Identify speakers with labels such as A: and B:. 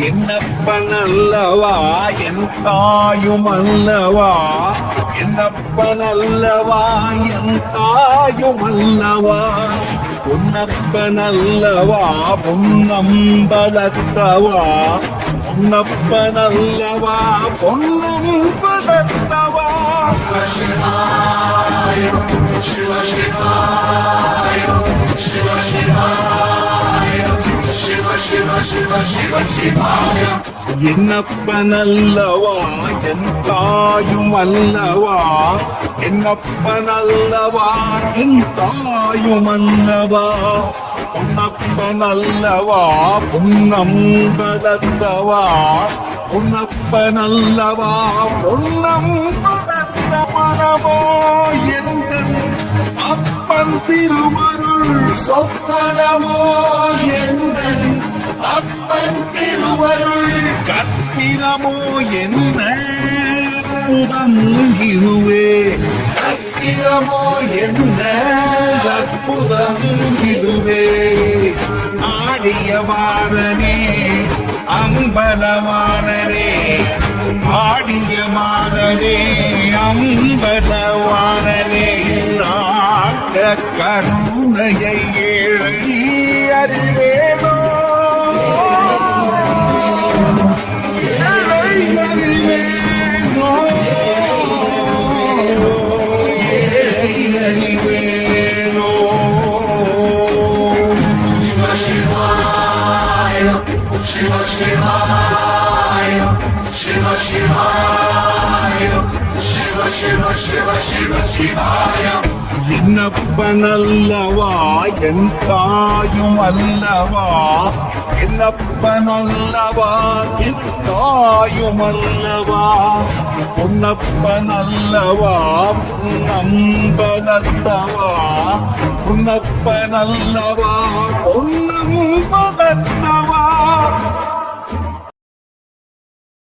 A: என்னப்பனல்லவா என் தாயுமல்லவா, என்னப்பனல்லவா என் தாயுமல்லவா, பொன்னப்பனல்லவா பொன்னம்பலத்தவா, பொன்னப்பனல்லவா பொன்னம்பலத்தவா. சிவ சிவாய சிவ சிவாய சிவ சிவ சிவ சிவ சிவாய. என்னப்பனல்லவா என் தாயும் அல்லவா, என்னப்பனல்லவா என் தாயும் அல்லவா, பொன்னப்பனல்லவா பொன்னம்பலத்தவா, பொன்னப்பனல்லவா பொன்னம்பலத்தவனவோ எந்தன் அப்பன் திருவருள் சொப்பனமோ எந்தன் அப்பன் திருவருள் கற்பிதமோ என்ன புதங்கிருவே, கற்பிதமோ என்ன அற்புதங்கிருவே. ஆடியவாரனே அம்பலவானரே, ஆடியமானரே அம்பலவானரே, நாட்ட கருணையை ஏழி அறிவேனோ, அறிவேனோ, அறிவேனோ. சிவ சிவாய சிவ சிவாய சிவ சிவ சிவ சிவ சிவாய. என்னப்பனல்லவா என் தாயும் அல்லவா, என்னப்பனல்லவா என் தாயும் அல்லவா, பொன்னப்பனல்லவா பொன்னம்பலத்தவா, பொன்னப்பனல்லவா பொன்னம்பலத்தவா.